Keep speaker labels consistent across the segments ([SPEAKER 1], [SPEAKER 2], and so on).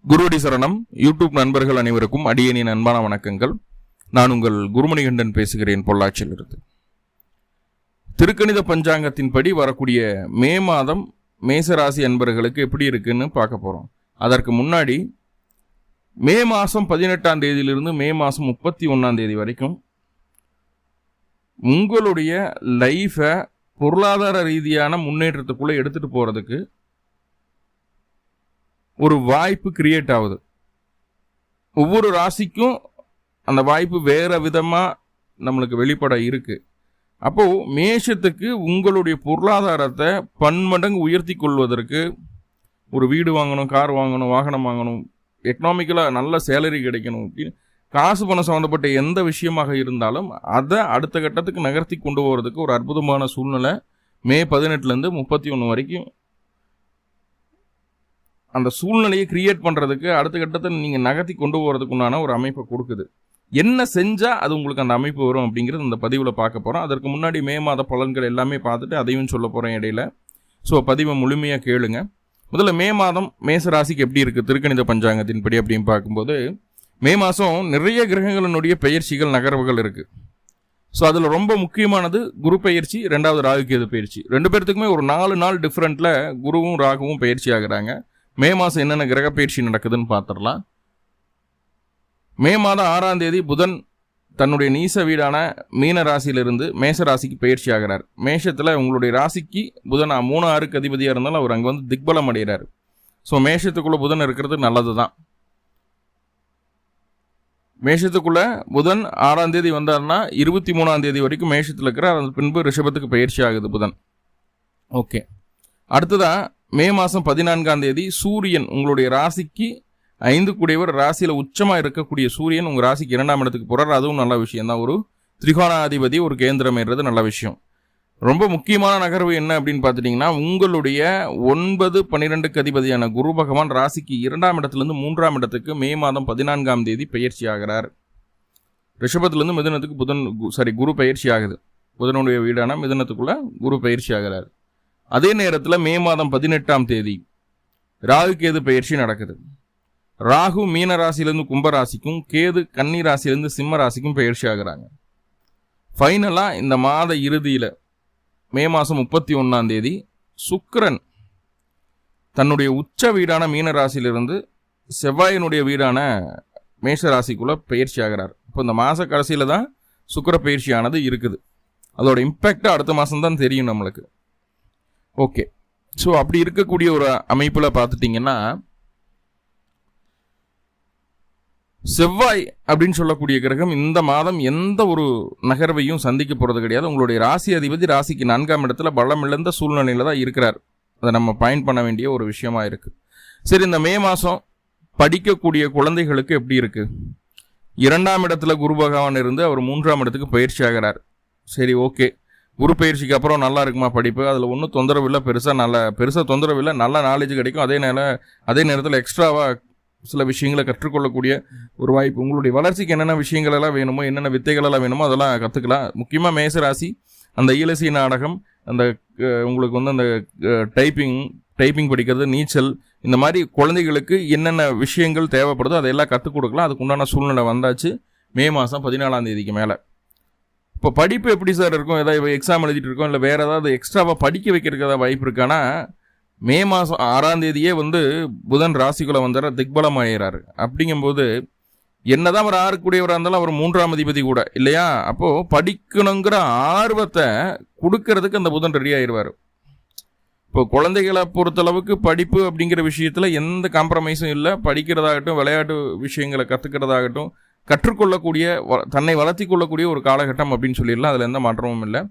[SPEAKER 1] குருவடி சரணம். யூடியூப் நண்பர்கள் அனைவருக்கும் அடியேனின் அன்பான வணக்கங்கள். நான் உங்கள் குருமணிகண்டன் பேசுகிறேன், பொள்ளாச்சியிலிருந்து. திருக்கணித பஞ்சாங்கத்தின்படி வரக்கூடிய மே மாதம் மேசராசி அன்பர்களுக்கு எப்படி இருக்குன்னு பார்க்க போகிறோம். அதற்கு முன்னாடி மே மாதம் 18ஆம் தேதியிலிருந்து மே மாதம் 31ஆம் தேதி வரைக்கும் உங்களுடைய லைஃபை பொருளாதார ரீதியான முன்னேற்றத்துக்குள்ளே எடுத்துகிட்டு போகிறதுக்கு ஒரு வாய்ப்பு கிரியேட் ஆகுது. ஒவ்வொரு ராசிக்கும் அந்த வாய்ப்பு வேறு விதமாக நம்மளுக்கு வெளிப்பட இருக்குது. அப்போது மேஷத்துக்கு உங்களுடைய பொருளாதாரத்தை பன்மடங்கு உயர்த்தி கொள்வதற்கு ஒரு வீடு வாங்கணும், கார் வாங்கணும், வாகனம் வாங்கணும், எக்கனாமிக்கலாக நல்ல சேலரி கிடைக்கணும், காசு பணம் சம்மந்தப்பட்ட எந்த விஷயமாக இருந்தாலும் அதை அடுத்த கட்டத்துக்கு நகர்த்தி கொண்டு போகிறதுக்கு ஒரு அற்புதமான சூழ்நிலை மே 18லேருந்து 31 வரைக்கும் அந்த சூழ்நிலையை கிரியேட் பண்ணுறதுக்கு அடுத்த கட்டத்தை நீங்கள் நகர்த்தி கொண்டு போகிறதுக்குண்டான ஒரு அமைப்பை கொடுக்குது. என்ன செஞ்சால் அது உங்களுக்கு அந்த அமைப்பு வரும் அப்படிங்கிறது இந்த பதிவில் பார்க்க போகிறோம். அதற்கு முன்னாடி மே மாத பலன்கள் எல்லாமே பார்த்துட்டு அதையும் சொல்ல போகிறேன் இடையில. ஸோ பதிவை முழுமையாக கேளுங்க. முதல்ல மே மாதம் மேச ராசிக்கு எப்படி இருக்குது திருக்கணித பஞ்சாங்கத்தின்படி அப்படின்னு பார்க்கும்போது, மே மாதம் நிறைய கிரகங்களினுடைய பெயர்ச்சிகள் நகர்வுகள் இருக்குது. ஸோ அதில் ரொம்ப முக்கியமானது குரு பயிற்சி, 2வது ராகுகேது பயிற்சி. 2 பேர்த்துக்குமே ஒரு 4 நாள் டிஃப்ரெண்ட்டில் குருவும் ராகுவும் பயிற்சி ஆகுறாங்க. மே மாதம் என்னென்ன கிரக பயிற்சி நடக்குதுன்னு பார்த்துடலாம். மே மாதம் 6ஆம் தேதி புதன் தன்னுடைய நீச வீடான மீன ராசியிலிருந்து மேச ராசிக்கு பயிற்சி ஆகிறார். மேஷத்தில் உங்களுடைய ராசிக்கு புதன் 3-6க்கு அதிபதியாக இருந்தாலும் அவர் அங்கே வந்து திக்பலம் அடைகிறார். ஸோ மேஷத்துக்குள்ளே புதன் இருக்கிறது நல்லது தான். மேஷத்துக்குள்ளே புதன் 6ஆம் தேதி வந்தார்னா 23ஆம் தேதி வரைக்கும் மேஷத்தில் இருக்கிற, அதன் பின்பு ரிஷபத்துக்கு பயிற்சி ஆகுது புதன். ஓகே, அடுத்ததான் மே மாதம் 14ஆம் தேதி சூரியன் உங்களுடைய ராசிக்கு 5 கூடியவர், ராசியில் உச்சமாக இருக்கக்கூடிய சூரியன் உங்கள் ராசிக்கு 2ஆம் இடத்துக்கு போகிறார். அதுவும் நல்ல விஷயம் தான். ஒரு திரிகோணாதிபதி ஒரு கேந்திரம் ஏறுறது நல்ல விஷயம். ரொம்ப முக்கியமான நகர்வு என்ன அப்படின்னு பார்த்துட்டிங்கன்னா, உங்களுடைய 9-12க்கு அதிபதியான குரு பகவான் ராசிக்கு 2ஆம் இடத்துலேருந்து 3ஆம் இடத்துக்கு மே மாதம் 14ஆம் தேதி பயிற்சி ஆகிறார். ரிஷபத்துலேருந்து மிதுனத்துக்கு குரு பயிற்சி ஆகுது. புதனுடைய வீடான மிதுனத்துக்குள்ளே குரு பயிற்சி ஆகிறார். அதே நேரத்தில் மே மாதம் 18ஆம் தேதி ராகு கேது பயிற்சி நடக்குது. ராகு மீன ராசியிலேருந்து கும்பராசிக்கும், கேது கன்னி ராசியிலேருந்து சிம்ம ராசிக்கும் பயிற்சி ஆகிறாங்க. ஃபைனலாக இந்த மாத இறுதியில் மே மாதம் 31ஆம் தேதி சுக்கிரன் தன்னுடைய உச்ச வீடான மீன ராசியிலிருந்து செவ்வாயினுடைய வீடான மேஷ ராசிக்குள்ளே பயிற்சி ஆகிறார். இப்போ இந்த மாத கடைசியில் தான் சுக்கிர பயிற்சியானது இருக்குது. அதோட இம்பேக்ட் அடுத்த மாதம்தான் தெரியும் நம்மளுக்கு. ஓகே, ஸோ அப்படி இருக்கக்கூடிய ஒரு அமைப்பில் பார்த்துட்டிங்கன்னா, செவ்வாய் அப்படின்னு சொல்லக்கூடிய கிரகம் இந்த மாதம் எந்த ஒரு நகர்வையும் சந்திக்க போகிறது கிடையாது. உங்களுடைய ராசி அதிபதி ராசிக்கு 4ஆம் இடத்துல பலம் இழந்த சூழ்நிலையில் தான் இருக்கிறார். அதை நம்ம பாயிண்ட் பண்ண வேண்டிய ஒரு விஷயமா இருக்குது. சரி, இந்த மே மாதம் படிக்கக்கூடிய குழந்தைகளுக்கு எப்படி இருக்குது? 2ஆம் இடத்துல குரு பகவான் இருந்து அவர் 3ஆம் இடத்துக்கு பயிற்சி ஆகிறார். சரி, ஓகே, குரு பயிற்சிக்கு அப்புறம் நல்லா இருக்குமா படிப்பு? அதில் ஒன்றும் தொந்தரவு இல்லை, பெருசாக தொந்தரவு இல்லை, நல்ல நாலேஜ் கிடைக்கும். அதே நேரத்தில் எக்ஸ்ட்ராவாக சில விஷயங்களை கற்றுக்கொள்ளக்கூடிய ஒரு வாய்ப்பு. உங்களுடைய வளர்ச்சிக்கு என்னென்ன விஷயங்களெல்லாம் வேணுமோ, என்னென்ன வித்தைகளெல்லாம் வேணுமோ அதெல்லாம் கற்றுக்கலாம். முக்கியமாக மேசராசி அந்த ஈழசி நாடகம், அந்த உங்களுக்கு வந்து அந்த டைப்பிங் படிக்கிறது, நீச்சல், இந்த மாதிரி குழந்தைகளுக்கு என்னென்ன விஷயங்கள் தேவைப்படுதோ அதையெல்லாம் கற்றுக் கொடுக்கலாம். அதுக்குண்டான சூழ்நிலை வந்தாச்சு மே மாதம் 14ஆம் தேதிக்கு மேலே. இப்போ படிப்பு எப்படி சார் இருக்கும்? ஏதாவது எக்ஸாம் எழுதிட்டு இருக்கோம், இல்லை வேறு ஏதாவது எக்ஸ்ட்ராவாக படிக்க வைக்கிறதுக்கு ஏதாவது வாய்ப்பு இருக்கானா? மே மாதம் 6ஆம் தேதியே வந்து புதன் ராசிக்குள்ளே வந்துடுற திக்பலம் ஆகிறாரு. அப்படிங்கும்போது என்னதான் ஒரு 6 கூடியவராக இருந்தாலும் அவர் 3ஆம் அதிபதி கூட இல்லையா? அப்போது படிக்கணுங்கிற ஆர்வத்தை கொடுக்கறதுக்கு அந்த புதன் ரெடி ஆயிடுவார். இப்போ குழந்தைகளை பொறுத்தளவுக்கு படிப்பு அப்படிங்கிற விஷயத்தில் எந்த காம்ப்ரமைஸும் இல்லை. படிக்கிறதாகட்டும், விளையாட்டு விஷயங்களை கற்றுக்கிறதாகட்டும், கற்றுக்கொள்ளக்கூடிய, தன்னை வளர்த்தி கொள்ளக்கூடிய ஒரு காலகட்டம் அப்படின்னு சொல்லிடலாம். அதில் எந்த மாற்றமும் இல்லை.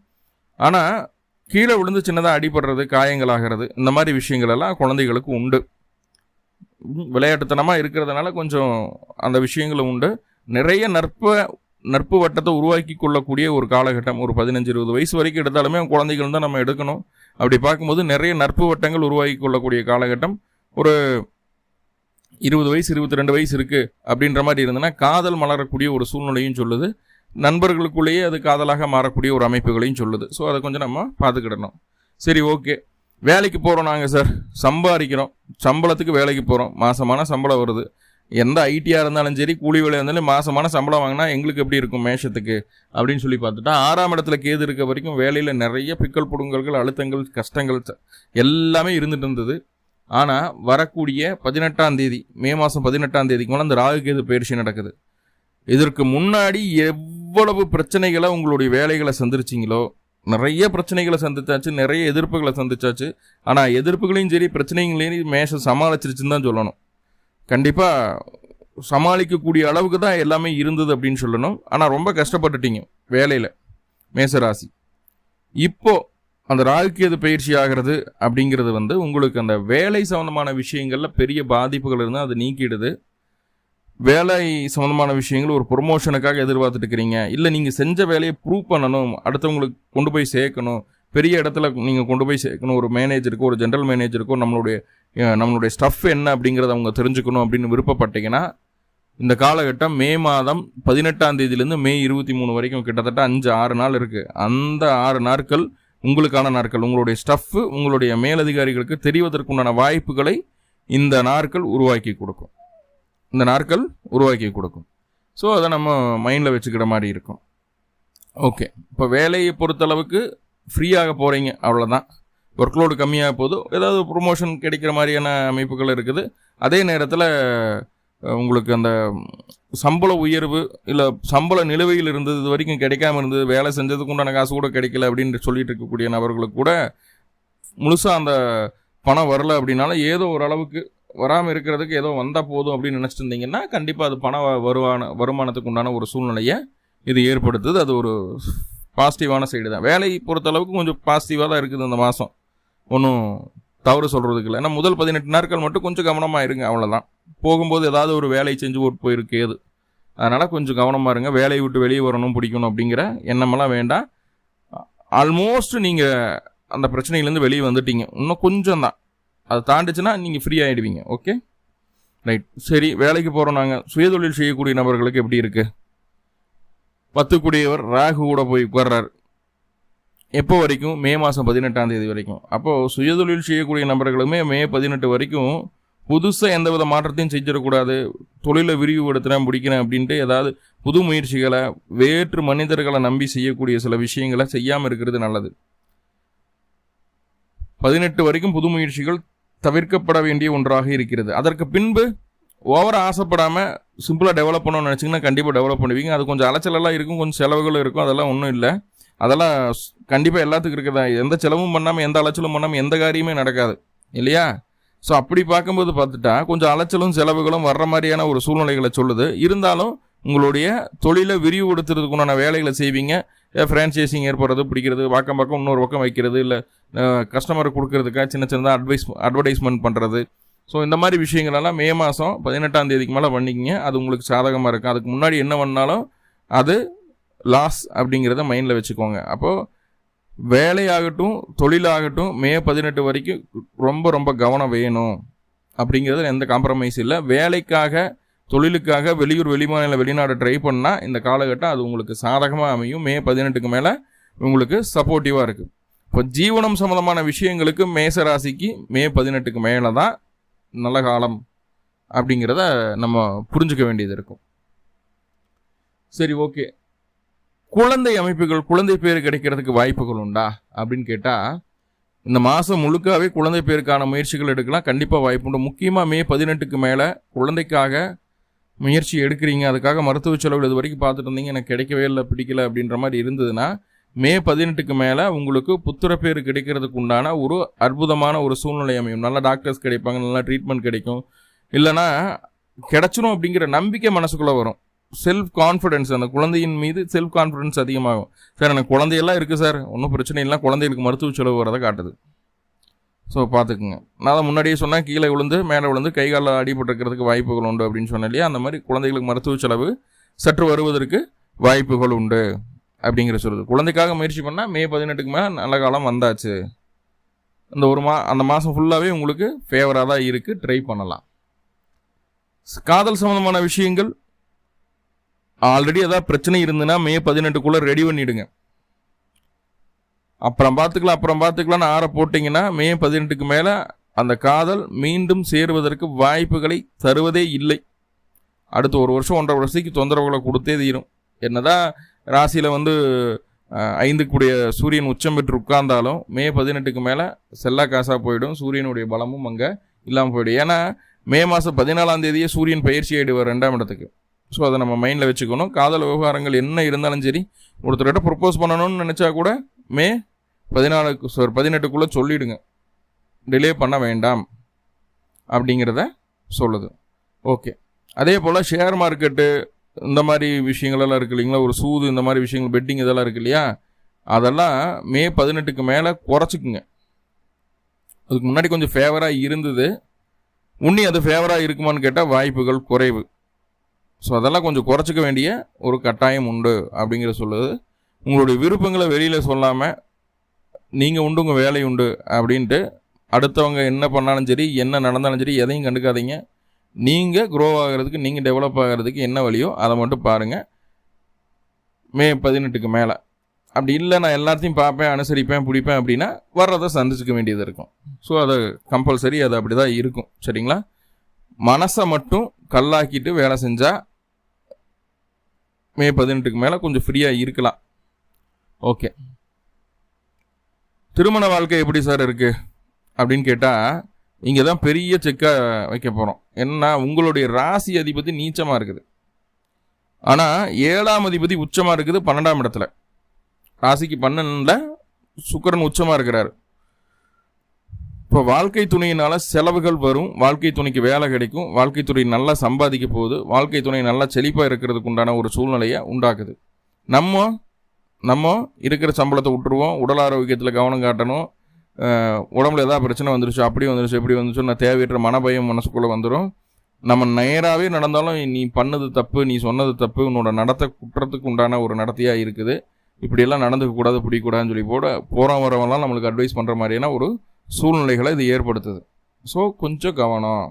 [SPEAKER 1] ஆனால் கீழே விழுந்து சின்னதாக அடிபடுறது, காயங்களாகிறது, இந்த மாதிரி விஷயங்கள் எல்லாம் குழந்தைகளுக்கு உண்டு. விளையாட்டுத்தனமாக இருக்கிறதுனால கொஞ்சம் அந்த விஷயங்களும் உண்டு. நிறைய நட்பு வட்டத்தை உருவாக்கி கொள்ளக்கூடிய ஒரு காலகட்டம். ஒரு 15-20 வயசு வரைக்கும் எடுத்தாலுமே குழந்தைகள் தான் நம்ம எடுக்கணும். அப்படி பார்க்கும்போது நிறைய நட்பு வட்டங்கள் உருவாக்கி கொள்ளக்கூடிய காலகட்டம். ஒரு 20 வயசு 22 வயசு இருக்குது அப்படின்ற மாதிரி இருந்ததுன்னா காதல் மலரக்கூடிய ஒரு சூழ்நிலையும் சொல்லுது. நண்பர்களுக்குள்ளேயே அது காதலாக மாறக்கூடிய ஒரு அமைப்புகளையும் சொல்லுது. ஸோ அதை கொஞ்சம் நம்ம பார்த்துக்கிடணும். சரி, ஓகே. வேலைக்கு போகிறோம் நாங்கள் சார், சம்பாதிக்கிறோம், சம்பளத்துக்கு வேலைக்கு போகிறோம், மாதமான சம்பளம் வருது. எந்த ஐடியாக இருந்தாலும் சரி, கூலி வேலையாக இருந்தாலும் மாதமான சம்பளம் வாங்கினா எங்களுக்கு எப்படி இருக்கும் மேஷத்துக்கு அப்படின்னு சொல்லி பார்த்துட்டா, 6ஆம் இடத்துல கேது இருக்க வரைக்கும் வேலையில் நிறைய பிக்கல் புடுங்கல்கள், அழுத்தங்கள், கஷ்டங்கள் எல்லாமே இருந்துட்டு இருந்தது. ஆனால் வரக்கூடிய 18ஆம் தேதி, மே மாதம் 18ஆம் தேதிக்கு மேலே அந்த ராகு கேது பயிற்சி நடக்குது. இதற்கு முன்னாடி எவ்வளவு பிரச்சனைகளை உங்களுடைய வேலைகளை சந்திச்சிங்களோ, நிறைய பிரச்சனைகளை சந்திச்சாச்சு, நிறைய எதிர்ப்புகளை சந்திச்சாச்சு. ஆனால் எதிர்ப்புகளையும் சரி பிரச்சனைகளையும் மேஷம் சமாளிச்சிருச்சுன்னு தான் சொல்லணும். கண்டிப்பாக சமாளிக்கக்கூடிய அளவுக்கு தான் எல்லாமே இருந்தது அப்படின்னு சொல்லணும். ஆனால் ரொம்ப கஷ்டப்பட்டுட்டீங்க வேலையில் மேசராசி. இப்போ அந்த ராகுகேது பயிற்சி ஆகிறது அப்படிங்கிறது உங்களுக்கு அந்த வேலை சம்மந்தமான விஷயங்களில் பெரிய பாதிப்புகள் இருந்தால் அது நீக்கிடுது. வேலை சம்மந்தமான விஷயங்கள், ஒரு ப்ரொமோஷனுக்காக எதிர்பார்த்துட்டு இருக்கிறீங்க, இல்லை நீங்கள் செஞ்ச வேலையை ப்ரூவ் பண்ணணும், அடுத்தவங்களுக்கு கொண்டு போய் சேர்க்கணும், பெரிய இடத்துல நீங்கள் கொண்டு போய் சேர்க்கணும், ஒரு மேனேஜருக்கோ ஒரு ஜென்ரல் மேனேஜருக்கோ நம்மளுடைய ஸ்டஃப் என்ன அப்படிங்கிறத அவங்க தெரிஞ்சுக்கணும் அப்படின்னு விருப்பப்பட்டீங்கன்னா, இந்த காலகட்டம் மே மாதம் 18ஆம் தேதியிலேருந்து மே 23 வரைக்கும் கிட்டத்தட்ட 5-6 நாள் இருக்குது. அந்த 6 நாட்கள் உங்களுக்கான நாட்கள். உங்களுடைய ஸ்டஃப்பு உங்களுடைய மேலதிகாரிகளுக்கு தெரிவதற்குண்டான வாய்ப்புகளை இந்த நாட்கள் உருவாக்கி கொடுக்கும். ஸோ அதை நம்ம மைண்டில் வச்சுக்கிற மாதிரி இருக்கும். ஓகே, இப்போ வேலையை பொறுத்தளவுக்கு ஃப்ரீயாக போகிறீங்க, அவ்வளோதான். ஒர்க்லோடு கம்மியாக போகுது, ஏதாவது ப்ரொமோஷன் கிடைக்கிற மாதிரியான அமைப்புகள் இருக்குது. அதே நேரத்தில் உங்களுக்கு அந்த சம்பள உயர்வு இல்லை சம்பள நிலுவையில் இருந்தது, இது வரைக்கும் கிடைக்காம இருந்தது, வேலை செஞ்சதுக்கு உண்டான காசு கூட கிடைக்கல அப்படின்னு சொல்லிட்டு இருக்கக்கூடிய நபர்களுக்கு கூட முழுசாக அந்த பணம் வரல அப்படின்னாலும் ஏதோ ஒரு அளவுக்கு வராமல் இருக்கிறதுக்கு ஏதோ வந்தால் போதும் அப்படின்னு நினச்சிட்டு இருந்தீங்கன்னா கண்டிப்பாக அது பண வருமானத்துக்கு உண்டான ஒரு சூழ்நிலையை இது ஏற்படுத்துது. அது ஒரு பாசிட்டிவான சைடு தான். வேலை பொறுத்தளவுக்கு கொஞ்சம் பாசிட்டிவாக தான் இருக்குது அந்த மாதம், ஒன்றும் தவறு சொல்கிறதுக்கு இல்லை. ஏன்னா முதல் 18 நாட்கள் மட்டும் கொஞ்சம் கவனமாக இருங்க, அவ்வளோதான். போகும்போது ஏதாவது ஒரு வேலையை செஞ்சு போட்டு போயிருக்கு அது, அதனால் கொஞ்சம் கவனமாக இருங்க. வேலையை விட்டு வெளியே வரணும், பிடிக்கணும் அப்படிங்கிற எண்ணமெல்லாம் வேண்டாம். ஆல்மோஸ்ட் நீங்கள் அந்த பிரச்சனையிலேருந்து வெளியே வந்துட்டீங்க, இன்னும் கொஞ்சம் தான். அதை தாண்டிச்சுன்னா நீங்கள் ஃப்ரீ ஆகிடுவீங்க. Okay, right. சரி, வேலைக்கு போகிறோம் நாங்கள். சுயதொழில் செய்யக்கூடிய நபர்களுக்கு எப்படி இருக்குது? 10 கூடியவர் ராகு கூட போய் உட்கார்றாரு. எப்போ வரைக்கும்? மே மாதம் 18ஆம் தேதி வரைக்கும். அப்போது சுயதொழில் செய்யக்கூடிய நபர்களுமே மே 18 வரைக்கும் புதுசாக எந்த வித மாற்றத்தையும் செஞ்சிடக்கூடாது. தொழிலை விரிவுபடுத்துகிறேன், பிடிக்கிறேன் அப்படின்ட்டு ஏதாவது புது முயற்சிகளை, வேற்று மனிதர்களை நம்பி செய்யக்கூடிய சில விஷயங்களை செய்யாமல் இருக்கிறது நல்லது. 18 வரைக்கும் புது முயற்சிகள் தவிர்க்கப்பட வேண்டிய ஒன்றாக இருக்கிறது. அதற்கு பின்பு ஓவராக ஆசைப்படாமல் சிம்பிளாக டெவலப் பண்ணணும்னு நினச்சிங்கன்னா கண்டிப்பாக டெவலப் பண்ணுவீங்க. அது கொஞ்சம் அலைச்சலெல்லாம் இருக்கும், கொஞ்சம் செலவுகளும் இருக்கும், அதெல்லாம் ஒன்றும் இல்லை. அதெல்லாம் கண்டிப்பாக எல்லாத்துக்கும் இருக்கிறதா. எந்த செலவும் பண்ணாமல், எந்த அலைச்சலும் பண்ணாமல் எந்த காரியமே நடக்காது இல்லையா? ஸோ அப்படி பார்க்கும்போது பார்த்துட்டா கொஞ்சம் அலைச்சலும் செலவுகளும் வர்ற மாதிரியான ஒரு சூழ்நிலைகளை சொல்லுது. இருந்தாலும் உங்களுடைய தொழிலை விரிவுபடுத்துறதுக்குண்டான வேலைகளை செய்வீங்க. ஃப்ரான்ச்சைசிங் ஏற்படுறது, பிடிக்கிறது, பக்கம் இன்னொரு பக்கம் வைக்கிறது, இல்லை கஸ்டமருக்கு கொடுக்கறதுக்காக சின்ன சின்னதாக அட்வர்டைஸ்மெண்ட் பண்ணுறது. ஸோ இந்த மாதிரி விஷயங்களெல்லாம் மே மாதம் 18ஆம் தேதிக்கு மேலே பண்ணிக்கிங்க. அது உங்களுக்கு சாதகமாக இருக்கும். அதுக்கு முன்னாடி என்ன பண்ணாலும் அது லாஸ் அப்படிங்கிறத மைண்டில் வச்சுக்கோங்க. அப்போது வேலையாகட்டும் தொழிலாகட்டும் மே 18 வரைக்கும் ரொம்ப ரொம்ப கவனம் வேணும். அப்படிங்கிறது எந்த காம்ப்ரமைஸ் இல்லை. வேலைக்காக தொழிலுக்காக வெளியூர், வெளிமாநில, வெளிநாடு ட்ரை பண்ணால் இந்த காலகட்டம் அது உங்களுக்கு சாதகமாக அமையும். மே 18க்கு மேலே உங்களுக்கு சப்போர்ட்டிவாக இருக்குது. இப்போ ஜீவனம் சம்மந்தமான விஷயங்களுக்கு மேசராசிக்கு மே 18க்கு மேலே தான் நல்ல காலம் அப்படிங்கிறத நம்ம புரிஞ்சுக்க வேண்டியது இருக்கும். சரி, ஓகே. குழந்தை அமைப்புகள், குழந்தை பேர் கிடைக்கிறதுக்கு வாய்ப்புகள் உண்டா அப்படின்னு கேட்டால், இந்த மாதம் முழுக்காவே குழந்தை பேருக்கான முயற்சிகள் எடுக்கலாம், கண்டிப்பாக வாய்ப்பு உண்டு. முக்கியமாக மே 18க்கு மேலே குழந்தைக்காக முயற்சி எடுக்கிறீங்க, அதுக்காக மருத்துவ செலவு இது வரைக்கும் பார்த்துட்டு இருந்தீங்க, எனக்கு கிடைக்கவே இல்லை, பிடிக்கல அப்படின்ற மாதிரி இருந்ததுன்னா, மே 18க்கு மேலே உங்களுக்கு புத்திர பேர் கிடைக்கிறதுக்கு உண்டான ஒரு அற்புதமான ஒரு சூழ்நிலை அமையும். நல்ல டாக்டர்ஸ் கிடைப்பாங்க, நல்ல ட்ரீட்மெண்ட் கிடைக்கும், இல்லைனா கிடைச்சிடும் அப்படிங்கிற நம்பிக்கை மனசுக்குள்ளே வரும். செல்ஃப் கான்ஃபிடென்ஸ், அந்த குழந்தையின் மீது செல்ஃப் கான்ஃபிடென்ஸ் அதிகமாகும். சார் எனக்கு குழந்தையெல்லாம் இருக்குது சார், ஒன்றும் பிரச்சனை இல்லை, குழந்தைகளுக்கு மருத்துவ செலவு வரதை காட்டுது. ஸோ பார்த்துக்குங்க. நான் தான் முன்னாடியே சொன்னேன், கீழே விழுந்து மேலே விழுந்து கை காலில் அடிபட்டுருக்கிறதுக்கு வாய்ப்புகள் உண்டு அப்படின்னு சொன்னேன் இல்லையா? அந்த மாதிரி குழந்தைகளுக்கு மருத்துவ செலவு சற்று வருவதற்கு வாய்ப்புகள் உண்டு அப்படிங்கிற சொல்லுது. குழந்தைக்காக முயற்சி பண்ணால் மே 18க்கு மேலே நல்ல காலம் வந்தாச்சு. அந்த அந்த மாதம் ஃபுல்லாகவே உங்களுக்கு ஃபேவராக தான் இருக்குது, ட்ரை பண்ணலாம். காதல் சம்மந்தமான விஷயங்கள் ஆல்ரெடி ஏதாவது பிரச்சனை இருந்துன்னா மே 18க்குள்ளே ரெடி பண்ணிவிடுங்க. அப்புறம் பார்த்துக்கலாம்னு ஆற போட்டிங்கன்னா மே 18க்கு மேலே அந்த காதல் மீண்டும் சேருவதற்கு வாய்ப்புகளை தருவதே இல்லை. அடுத்து 1 வருஷம் 1.5 வருஷத்துக்கு தொந்தரவுகளை கொடுத்தே தீரும். என்னதான் ராசியில் 5க்குடைய சூரியன் உச்சம் பெற்று உட்கார்ந்தாலும் மே 18க்கு மேலே செல்லா காசாக போயிடும். சூரியனுடைய பலமும் அங்கே இல்லாமல் போயிடும். ஏன்னா மே மாதம் 14ஆம் தேதியே சூரியன் பயிற்சி ஆகிடுவார் 2ஆம் இடத்துக்கு. ஸோ அதை நம்ம மைண்டில் வச்சுக்கணும். காதல் விவகாரங்கள் என்ன இருந்தாலும் சரி, ஒருத்தர்கிட்ட ப்ரப்போஸ் பண்ணணும்னு நினச்சா கூட மே 18க்குள்ளே சொல்லிவிடுங்க, டிலே பண்ண வேண்டாம் அப்படிங்கிறத சொல்லுது. ஓகே. அதே போல் ஷேர் மார்க்கெட்டு இந்த மாதிரி விஷயங்களெல்லாம் இருக்குது இல்லைங்களா, ஒரு சூது இந்த மாதிரி விஷயங்கள், பெட்டிங் இதெல்லாம் இருக்குது இல்லையா, அதெல்லாம் மே 18க்கு மேலே குறைச்சிக்குங்க. அதுக்கு முன்னாடி கொஞ்சம் ஃபேவராக இருந்தது, உன்னி அது ஃபேவராக இருக்குமான்னு கேட்டால் வாய்ப்புகள் குறைவு. ஸோ அதெல்லாம் கொஞ்சம் குறைச்சிக்க வேண்டிய ஒரு கட்டாயம் உண்டு அப்படிங்கிற சொல்லுது. உங்களுடைய விருப்பங்களை வெளியில் சொல்லாமல் நீங்கள் உண்டு உங்கள் வேலை உண்டு அப்படின்ட்டு அடுத்தவங்க என்ன பண்ணாலும் சரி, என்ன நடந்தாலும் சரி, எதையும் கண்டுக்காதீங்க. நீங்கள் க்ரோ ஆகிறதுக்கு, நீங்கள் டெவலப் ஆகிறதுக்கு என்ன வழியோ அதை மட்டும் பாருங்கள். மே 18க்கு மேலே அப்படி இல்லை, நான் எல்லாத்தையும் பார்ப்பேன், அனுசரிப்பேன், பிடிப்பேன் அப்படின்னா வர்றதை சந்திச்சுக்க வேண்டியது இருக்கும். ஸோ அது கம்பல்சரி, அது அப்படி தான் இருக்கும். சரிங்களா? மனசை மட்டும் கல்லாக்கிட்டு வேலை செஞ்சால் மே 18க்கு மேலே கொஞ்சம் ஃப்ரீயாக இருக்கலாம். ஓகே. திருமண வாழ்க்கை எப்படி சார் இருக்குது அப்படின்னு கேட்டால், இங்கே தான் பெரிய செக்காக வைக்க போகிறோம். என்னன்னா, உங்களுடைய ராசி அதிபதி நீச்சமாக இருக்குது, ஆனால் 7ஆம் அதிபதி உச்சமாக இருக்குது 12ஆம் இடத்துல. ராசிக்கு 12ல் சுக்கிரன் உச்சமாக இருக்கிறார். இப்போ வாழ்க்கை துணையினால் செலவுகள் வரும், வாழ்க்கை துணைக்கு வேலை கிடைக்கும், வாழ்க்கை துணை நல்லா சம்பாதிக்க போகுது, வாழ்க்கை துணை நல்லா செழிப்பாக இருக்கிறதுக்கு உண்டான ஒரு சூழ்நிலையை உண்டாக்குது. நம்ம இருக்கிற சம்பளத்தை விட்டுருவோம், உடல் ஆரோக்கியத்தில் கவனம் காட்டணும். உடம்புல ஏதாவது பிரச்சனை வந்துருச்சு, அப்படி வந்துருச்சு, இப்படி வந்துருச்சு, நான் தேவையற்ற மனபயம் மனசுக்குள்ளே வந்துடும். நம்ம நேராகவே நடந்தாலும் நீ பண்ணது தப்பு, நீ சொன்னது தப்பு, உன்னோட நடத்த குற்றத்துக்கு உண்டான ஒரு நடத்தையாக இருக்குது, இப்படியெல்லாம் நடந்துக்கக்கூடாது, பிடிக்கூடாதுன்னு சொல்லி போகிறோம் வரவெல்லாம் நம்மளுக்கு அட்வைஸ் பண்ணுற மாதிரியான ஒரு சூழ்நிலைகளை இது ஏற்படுத்துது. ஸோ கொஞ்சம் கவனம்.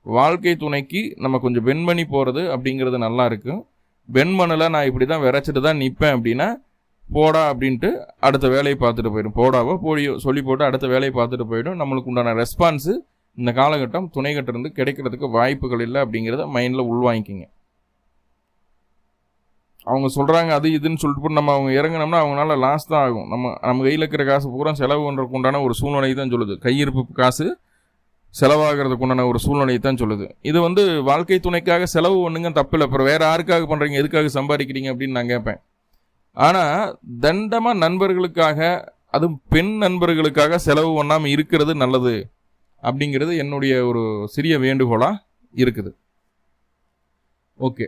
[SPEAKER 1] வாழ்க்கை துணைக்கு நம்ம கொஞ்சம் பெண்ட் பண்ணி போகிறது அப்படிங்கிறது நல்லா இருக்கும். பெண்ட் பண்ணலை, நான் இப்படி தான் விரைச்சிட்டு தான் நிற்பேன் அப்படின்னா போடா அப்படின்ட்டு அடுத்த வேலையை பார்த்துட்டு போயிடும். போடாவோ போடியோ சொல்லி போட்டு அடுத்த வேலையை பார்த்துட்டு போயிடும். நம்மளுக்கு உண்டான ரெஸ்பான்ஸு இந்த காலகட்டம் துணைகிட்ட இருந்து கிடைக்கிறதுக்கு வாய்ப்புகள் இல்லை அப்படிங்கிறத மைண்டில் உள்வாங்கிக்கிங்க. அவங்க சொல்கிறாங்க அது இதுன்னு சொல்லிட்டு போட்டு நம்ம அவங்க இறங்கினோம்னா அவங்களால லாஸ் தான் ஆகும். நம்ம கையில் இருக்கிற காசு பூரா செலவு பண்ணுறதுக்கு உண்டான ஒரு சூழ்நிலை தான் சொல்லுது. கையிருப்பு காசு செலவாகிறதுக்கு உண்டான ஒரு சூழ்நிலை தான் சொல்லுது. இது வாழ்க்கை துணைக்காக செலவு பண்ணுங்க, தப்பில்லை. அப்புறம் வேறு யாருக்காக பண்ணுறீங்க, எதுக்காக சம்பாதிக்கிறீங்க அப்படின்னு நான் கேட்பேன். ஆனால் தண்டமாக நண்பர்களுக்காக, அதுவும் பெண் நண்பர்களுக்காக செலவு பண்ணாமல் இருக்கிறது நல்லது அப்படிங்கிறது என்னுடைய ஒரு சிறிய வேண்டுகோளாக இருக்குது. ஓகே.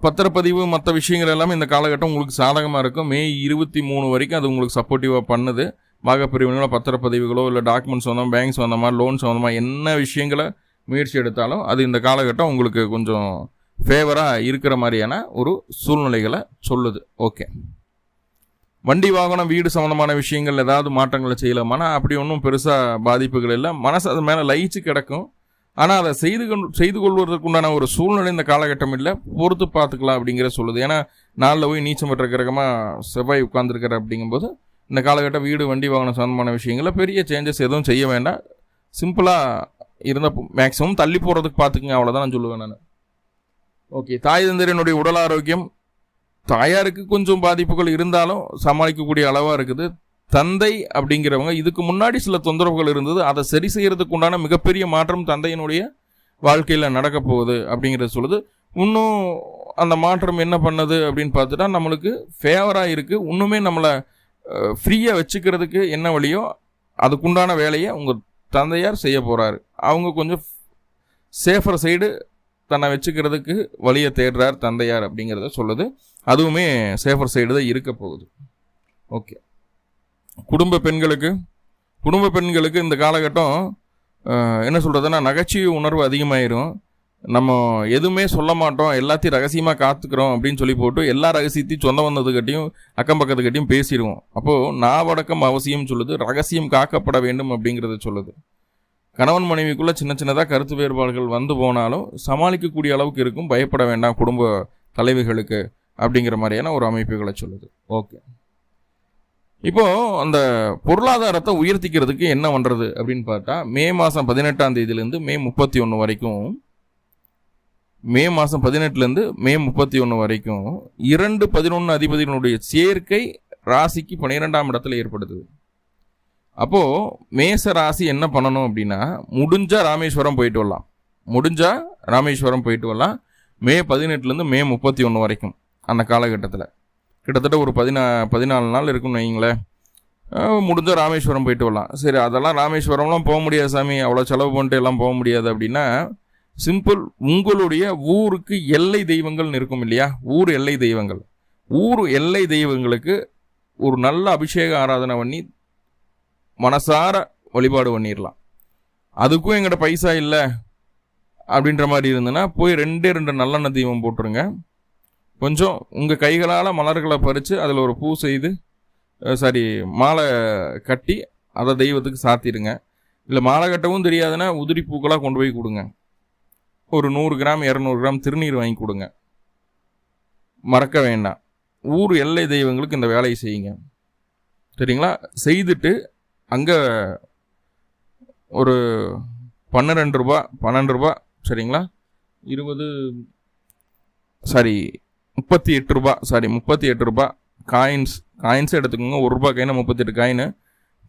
[SPEAKER 1] பத்திரப்பதிவு மற்ற விஷயங்கள் எல்லாமே இந்த காலகட்டம் உங்களுக்கு சாதகமாக இருக்கும். மே 23 வரைக்கும் அது உங்களுக்கு சப்போர்ட்டிவாக பண்ணுது. பாகப்பிரிவினைகளோ பத்திரப்பதிவுகளோ இல்லை டாக்குமெண்ட்ஸ் சொந்தமாக, பேங்க்ஸ் சொந்தமாக, லோன் சொந்தமாக என்ன விஷயங்களை முயற்சி எடுத்தாலும் அது இந்த காலகட்டம் உங்களுக்கு கொஞ்சம் ஃபேவராக இருக்கிற மாதிரியான ஒரு சூழ்நிலைகளை சொல்லுது. ஓகே. வண்டி வாகனம் வீடு சம்மந்தமான விஷயங்கள் ஏதாவது மாற்றங்களை செய்யலாமானா அப்படி ஒன்றும் பெருசாக பாதிப்புகள் இல்லை. மனசு அது மேலே லயிச்சு கிடக்கும். ஆனால் அதை செய்து கொள்வதற்கு உண்டான ஒரு சூழ்நிலை இந்த காலகட்டம் இல்லை. பொறுத்து பார்த்துக்கலாம் அப்படிங்கிற சொல்லுது. ஏன்னா நாளில் போய் நீச்சம் பெற்ற கிரகமாக செவ்வாய் உட்கார்ந்துருக்கிற அப்படிங்கும்போது இந்த காலகட்டம் வீடு வண்டி வாகனம் சம்பந்தமான விஷயங்களில் பெரிய சேஞ்சஸ் எதுவும் செய்ய வேண்டாம். சிம்பிளாக இருந்தால் மேக்ஸிமம் தள்ளி போகிறதுக்கு பார்த்துக்குங்க, அவ்வளோதான் நான் சொல்லுவேன் நான். ஓகே. தாய் தந்தையனுடைய உடல் ஆரோக்கியம் தாயாருக்கு கொஞ்சம் பாதிப்புகள் இருந்தாலும் சமாளிக்கக்கூடிய அளவாக இருக்குது. தந்தை அப்படிங்கிறவங்க இதுக்கு முன்னாடி சில தொந்தரவுகள் இருந்தது, அதை சரி செய்யறதுக்கு உண்டான மிகப்பெரிய மாற்றம் தந்தையினுடைய வாழ்க்கையில் நடக்க போகுது அப்படிங்கிறத சொல்லுது. இன்னும் அந்த மாற்றம் என்ன பண்ணுது அப்படின்னு பார்த்துட்டா நம்மளுக்கு ஃபேவராக இருக்குது. இன்னுமே நம்மளை ஃப்ரீயாக வச்சுக்கிறதுக்கு என்ன வழியோ அதுக்குண்டான வேலையை உங்கள் தந்தையார் செய்ய போகிறாரு. அவங்க கொஞ்சம் சேஃபர் சைடு தன்னை வச்சுக்கிறதுக்கு வழியை தேடுறார் தந்தையார் அப்படிங்கிறத சொல்லுது. அதுவுமே சேஃபர் சைடு தான் இருக்க போகுது. ஓகே. குடும்ப பெண்களுக்கு இந்த காலகட்டம் என்ன சொல்கிறதுன்னா நகைச்சுவை உணர்வு அதிகமாயிரும். நம்ம எதுவுமே சொல்ல மாட்டோம், எல்லாத்தையும் ரகசியமாக காத்துக்கிறோம் அப்படின்னு சொல்லி போட்டு எல்லா ரகசியத்தையும் சொந்த வந்ததுக்கிட்டையும் அக்கம் பக்கத்துக்கிட்டையும் பேசிடுவோம். அப்போது நாவடக்கம் அவசியம் சொல்லுது, ரகசியம் காக்கப்பட வேண்டும் அப்படிங்கிறத சொல்லுது. கணவன் மனைவிக்குள்ளே சின்ன சின்னதாக கருத்து வேறுபாடுகள் வந்து போனாலும் சமாளிக்கக்கூடிய அளவுக்கு இருக்கும், பயப்பட வேண்டாம் குடும்ப தலைவிகளுக்கு அப்படிங்கிற மாதிரியான ஒரு அமைப்புகளை சொல்லுது. ஓகே, இப்போது அந்த பொருளாதாரத்தை உயர்த்திக்கிறதுக்கு என்ன பண்ணுறது அப்படின்னு பார்த்தா, மே மாதம் 18ஆம் தேதியிலேருந்து மே 31 வரைக்கும், மே மாதம் 18லேருந்து மே 31 வரைக்கும் 2-11 அதிபதியினுடைய சேர்க்கை ராசிக்கு 12ஆம் இடத்துல ஏற்படுது. அப்போது மேச ராசி என்ன பண்ணணும் அப்படின்னா, முடிஞ்சால் ராமேஸ்வரம் போயிட்டு வரலாம். மே 18லேருந்து மே 31 வரைக்கும் அந்த காலகட்டத்தில் கிட்டத்தட்ட ஒரு 14 நாள் இருக்குன்னு வைங்களேன். முடிஞ்சால் ராமேஸ்வரம் போயிட்டு வரலாம். சரி, அதெல்லாம் ராமேஸ்வரம்லாம் போக முடியாது சாமி, அவ்வளோ செலவு பண்ணிட்டு எல்லாம் போக முடியாது அப்படின்னா, சிம்பிள், உங்களுடைய ஊருக்கு எல்லை தெய்வங்கள்னு இருக்கும் இல்லையா, ஊர் எல்லை தெய்வங்களுக்கு ஒரு நல்ல அபிஷேக ஆராதனை பண்ணி மனசார வழிபாடு பண்ணிடலாம். அதுக்கும் எங்கிட்ட பைசா இல்லை அப்படின்ற மாதிரி இருந்ததுன்னா போய் 2 நல்லெண்ணெய் தீபம் போட்டுருங்க. கொஞ்சம் உங்கள் கைகளால் மலர்களை பறித்து அதில் ஒரு பூ செய்து மாலை கட்டி அதை தெய்வத்துக்கு சாத்திடுங்க. இல்லை மாலை கட்டவும் தெரியாதுன்னா உதிரி பூக்களாக கொண்டு போய் கொடுங்க. ஒரு 100 கிராம் 200 கிராம் திருநீர் வாங்கி கொடுங்க. மறக்க வேண்டாம், ஊர் எல்லை தெய்வங்களுக்கு இந்த வேலையை செய்யுங்க. சரிங்களா? செய்துட்டு அங்கே ஒரு 12 ரூபா சரிங்களா, 38 ரூபா காயின்ஸ் எடுத்துக்கோங்க. 1 ரூபா காயினை 38 காயின்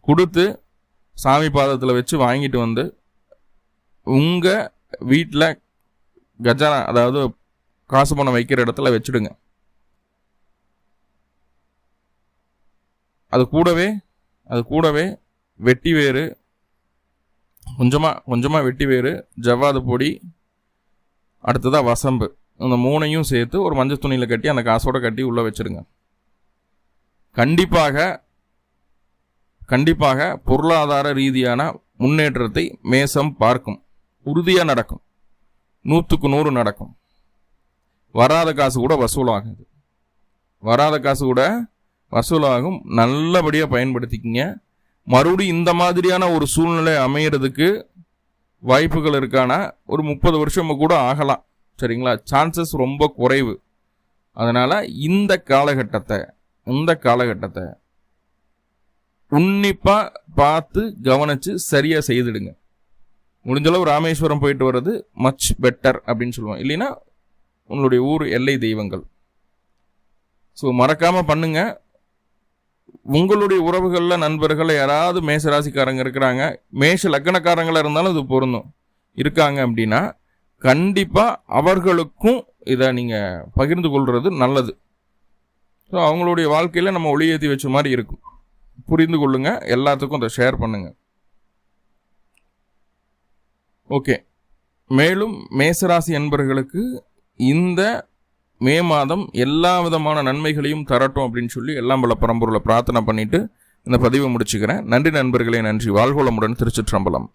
[SPEAKER 1] கொடுத்து சாமி பாதத்தில் வச்சு வாங்கிட்டு வந்து உங்கள் வீட்டில் கஜானா, அதாவது காசு பணம் வைக்கிற இடத்துல வச்சுடுங்க. அது கூடவே வெட்டி வேறு, கொஞ்சமாக வெட்டி வேறு, ஜவ்வாது பொடி, அடுத்ததாக வசம்பு, இந்த 3ஐயும் சேர்த்து ஒரு மஞ்சள் துணியில் கட்டி அந்த காசோட கட்டி உள்ளே வச்சுருங்க. கண்டிப்பாக பொருளாதார ரீதியான முன்னேற்றத்தை மேசம் பார்க்கும். உறுதியாக நடக்கும், 100க்கு 100 நடக்கும். வராத காசு கூட வசூலாகும். நல்லபடியாக பயன்படுத்திக்கிங்க. மறுபடியும் இந்த மாதிரியான ஒரு சூழ்நிலை அமையிறதுக்கு வாய்ப்புகள் இருக்கானா ஒரு 30 வருஷம் கூட ஆகலாம். சரிங்களா? சான்சஸ் ரொம்ப குறைவு. அதனால் இந்த காலகட்டத்தை உன்னிப்பாக பார்த்து கவனித்து சரியாக செய்துடுங்க. முடிஞ்சளவு ராமேஸ்வரம் போயிட்டு வர்றது மச் பெட்டர் அப்படின்னு சொல்லுவோம். இல்லைன்னா உங்களுடைய ஊர் எல்லை தெய்வங்கள். ஸோ மறக்காமல் பண்ணுங்க. உங்களுடைய உறவுகளில் நண்பர்கள் யாராவது மேஷராசிக்காரங்க இருக்கிறாங்க, மேஷ லக்னக்காரங்களாக இருந்தாலும் இது பொருந்தும் இருக்காங்க அப்படின்னா கண்டிப்பாக அவர்களுக்கும் இதை நீங்கள் பகிர்ந்து கொள்வது நல்லது. ஸோ அவங்களுடைய வாழ்க்கையில் நம்ம ஒளியேற்றி வச்ச மாதிரி இருக்கும். புரிந்து கொள்ளுங்க, எல்லாத்துக்கும் அதை ஷேர் பண்ணுங்க. ஓகே, மேலும் மேசராசி என்பவர்களுக்கு இந்த மே மாதம் எல்லா விதமான நன்மைகளையும் தரட்டும் அப்படின்னு சொல்லி எல்லாம் பல பரம்பொருளை பிரார்த்தனை பண்ணிட்டு இந்த பதிவை முடிச்சுக்கிறேன். நன்றி நண்பர்களே, நன்றி. வாழ்வளமுடன். திருச்சிற்றம்பலம்.